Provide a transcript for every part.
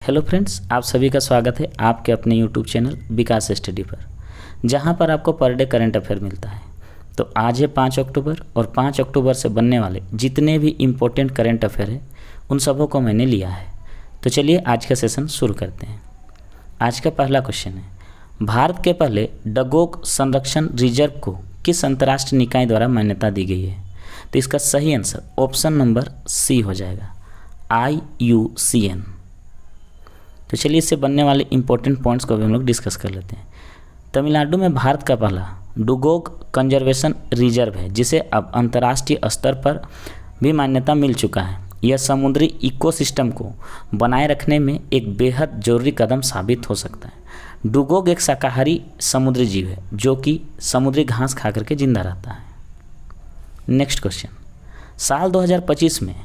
Hello friends, आप सभी का स्वागत है आपके अपने यूट्यूब चैनल विकास स्टडी पर, जहां पर आपको पर डे करंट अफेयर मिलता है। तो आज है 5 अक्टूबर और 5 अक्टूबर से बनने वाले जितने भी इम्पोर्टेंट करंट अफेयर हैं उन सबों को मैंने लिया है। तो चलिए आज का सेशन शुरू करते हैं। आज का पहला क्वेश्चन है, भारत के पहले डगोग संरक्षण रिजर्व को किस अंतर्राष्ट्रीय निकाय द्वारा मान्यता दी गई है? तो इसका सही आंसर ऑप्शन नंबर सी हो जाएगा, IUCN। तो चलिए इससे बनने वाले इंपॉर्टेंट पॉइंट्स को भी हम लोग डिस्कस कर लेते हैं। तमिलनाडु में भारत का पहला डुगोग कंजर्वेशन रिजर्व है, जिसे अब अंतर्राष्ट्रीय स्तर पर भी मान्यता मिल चुका है। यह समुद्री इकोसिस्टम को बनाए रखने में एक बेहद जरूरी कदम साबित हो सकता है। डुगोग एक शाकाहारी समुद्री जीव है जो कि समुद्री घास खा करके जिंदा रहता है। नेक्स्ट क्वेश्चन, साल 2025 में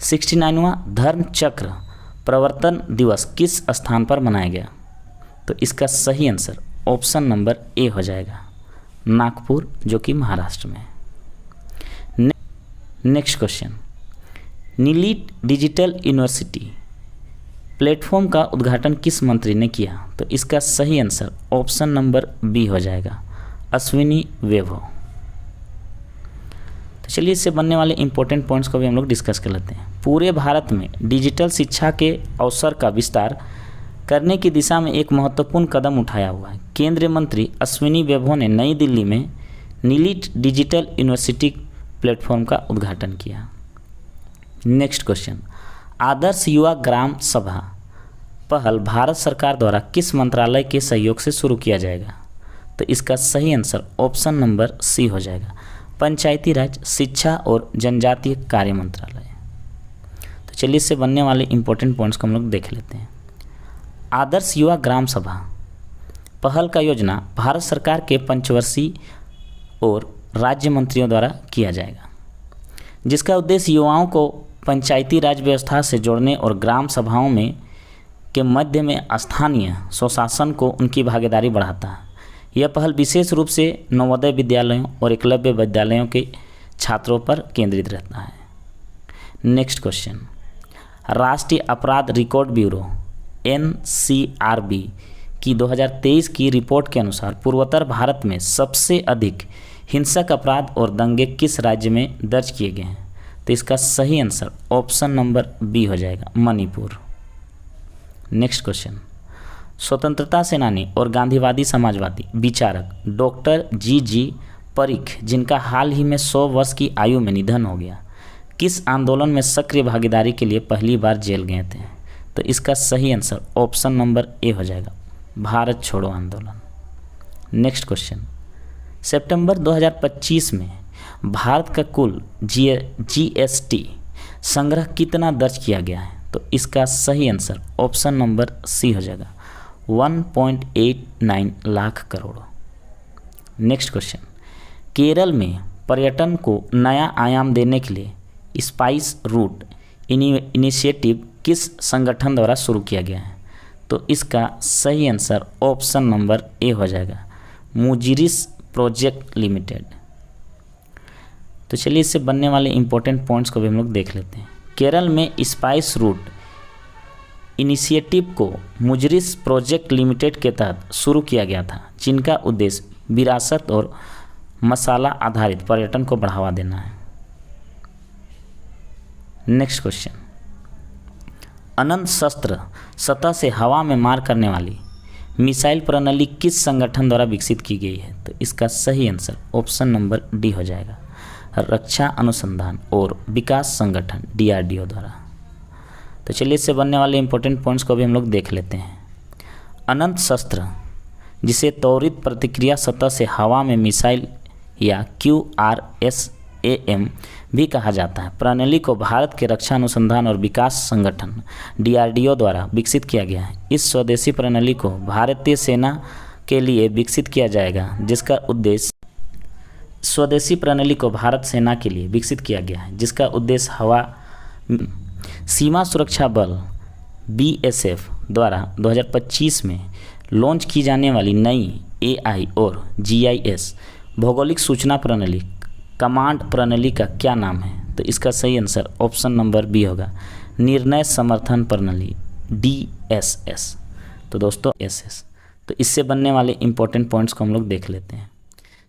69वां धर्म चक्र प्रवर्तन दिवस किस स्थान पर मनाया गया? तो इसका सही आंसर ऑप्शन नंबर ए हो जाएगा, नागपुर, जो कि महाराष्ट्र में है। Next question, NIELIT digital university platform का उद्घाटन किस मंत्री ने किया? तो इसका सही आंसर ऑप्शन नंबर बी हो जाएगा, अश्विनी वैभव। तो चलिए इससे बनने वाले इंपॉर्टेंट पॉइंट्स को भी हम लोग डिस्कस कर लेते हैं। पूरे भारत में डिजिटल शिक्षा के अवसर का विस्तार करने की दिशा में एक महत्वपूर्ण कदम उठाया हुआ है। केंद्रीय मंत्री अश्विनी वैभव ने नई दिल्ली में नीलीट डिजिटल यूनिवर्सिटी प्लेटफॉर्म का उद्घाटन किया। नेक्स्ट क्वेश्चन, आदर्श युवा ग्राम सभा पहल भारत सरकार द्वारा किस मंत्रालय के सहयोग से शुरू किया जाएगा? तो इसका सही आंसर ऑप्शन नंबर सी हो जाएगा, पंचायती राज, शिक्षा और जनजातीय कार्य मंत्रालय। तो चलिए इससे बनने वाले इंपॉर्टेंट पॉइंट्स को हम लोग देख लेते हैं। आदर्श युवा ग्राम सभा पहल का योजना भारत सरकार के पंचवर्षीय और राज्य मंत्रियों द्वारा किया जाएगा, जिसका उद्देश्य युवाओं को पंचायती राज व्यवस्था से जोड़ने और ग्राम सभाओं में के मध्य में स्थानीय स्वशासन को उनकी भागीदारी बढ़ाता है। यह पहल विशेष रूप से नवोदय विद्यालयों और एकलव्य विद्यालयों के छात्रों पर केंद्रित रहता है। नेक्स्ट क्वेश्चन, राष्ट्रीय अपराध रिकॉर्ड ब्यूरो NCRB की 2023 की रिपोर्ट के अनुसार पूर्वोत्तर भारत में सबसे अधिक हिंसक अपराध और दंगे किस राज्य में दर्ज किए गए हैं? तो इसका सही आंसर ऑप्शन नंबर बी हो जाएगा, मणिपुर। नेक्स्ट क्वेश्चन, स्वतंत्रता सेनानी और गांधीवादी समाजवादी विचारक डॉक्टर GG परीख, जिनका हाल ही में 100 वर्ष की आयु में निधन हो गया, किस आंदोलन में सक्रिय भागीदारी के लिए पहली बार जेल गए थे? तो इसका सही आंसर ऑप्शन नंबर ए हो जाएगा, भारत छोड़ो आंदोलन। नेक्स्ट क्वेश्चन, सितंबर 2025 में भारत का कुल GST संग्रह कितना दर्ज किया गया है? तो इसका सही आंसर ऑप्शन नंबर सी हो जाएगा, 1.89 लाख करोड़। नेक्स्ट क्वेश्चन, केरल में पर्यटन को नया आयाम देने के लिए स्पाइस रूट इनिशिएटिव किस संगठन द्वारा शुरू किया गया है? तो इसका सही आंसर ऑप्शन नंबर ए हो जाएगा, मुजिरिस प्रोजेक्ट लिमिटेड। तो चलिए इससे बनने वाले इंपॉर्टेंट पॉइंट्स को भी हम लोग देख लेते हैं। केरल में स्पाइस रूट इनिशिएटिव को मुजरिस प्रोजेक्ट लिमिटेड के तहत शुरू किया गया था, जिनका उद्देश्य विरासत और मसाला आधारित पर्यटन को बढ़ावा देना है। नेक्स्ट क्वेश्चन, अनंत शस्त्र सतह से हवा में मार करने वाली मिसाइल प्रणाली किस संगठन द्वारा विकसित की गई है? तो इसका सही आंसर ऑप्शन नंबर डी हो जाएगा, रक्षा अनुसंधान और विकास संगठन DRDO द्वारा। तो चलिए इससे बनने वाले इंपॉर्टेंट पॉइंट्स को भी हम लोग देख लेते हैं। अनंत शस्त्र, जिसे त्वरित प्रतिक्रिया सतह से हवा में मिसाइल या QRSAM भी कहा जाता है, प्रणाली को भारत के रक्षा अनुसंधान और विकास संगठन DRDO द्वारा विकसित किया गया है। इस स्वदेशी प्रणाली को भारतीय सेना के लिए विकसित किया जाएगा, जिसका उद्देश्य स्वदेशी प्रणाली को भारत सेना के लिए विकसित किया गया है, जिसका उद्देश्य हवा सीमा सुरक्षा बल BSF द्वारा 2025 में लॉन्च की जाने वाली नई AI और GIS भौगोलिक सूचना प्रणाली कमांड प्रणाली का क्या नाम है? तो इसका सही आंसर ऑप्शन नंबर बी होगा, निर्णय समर्थन प्रणाली DSS। तो दोस्तों SS, तो इससे बनने वाले इंपॉर्टेंट पॉइंट्स को हम लोग देख लेते हैं।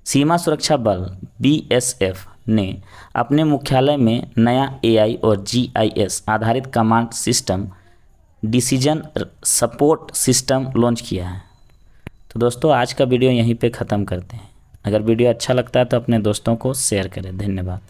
सीमा सुरक्षा बल BSF ने अपने मुख्यालय में नया AI और GIS आधारित command system decision support system launch किया है। तो दोस्तों आज का वीडियो यहीं पे ख़त्म करते हैं। अगर वीडियो अच्छा लगता है तो अपने दोस्तों को शेयर करें। धन्यवाद।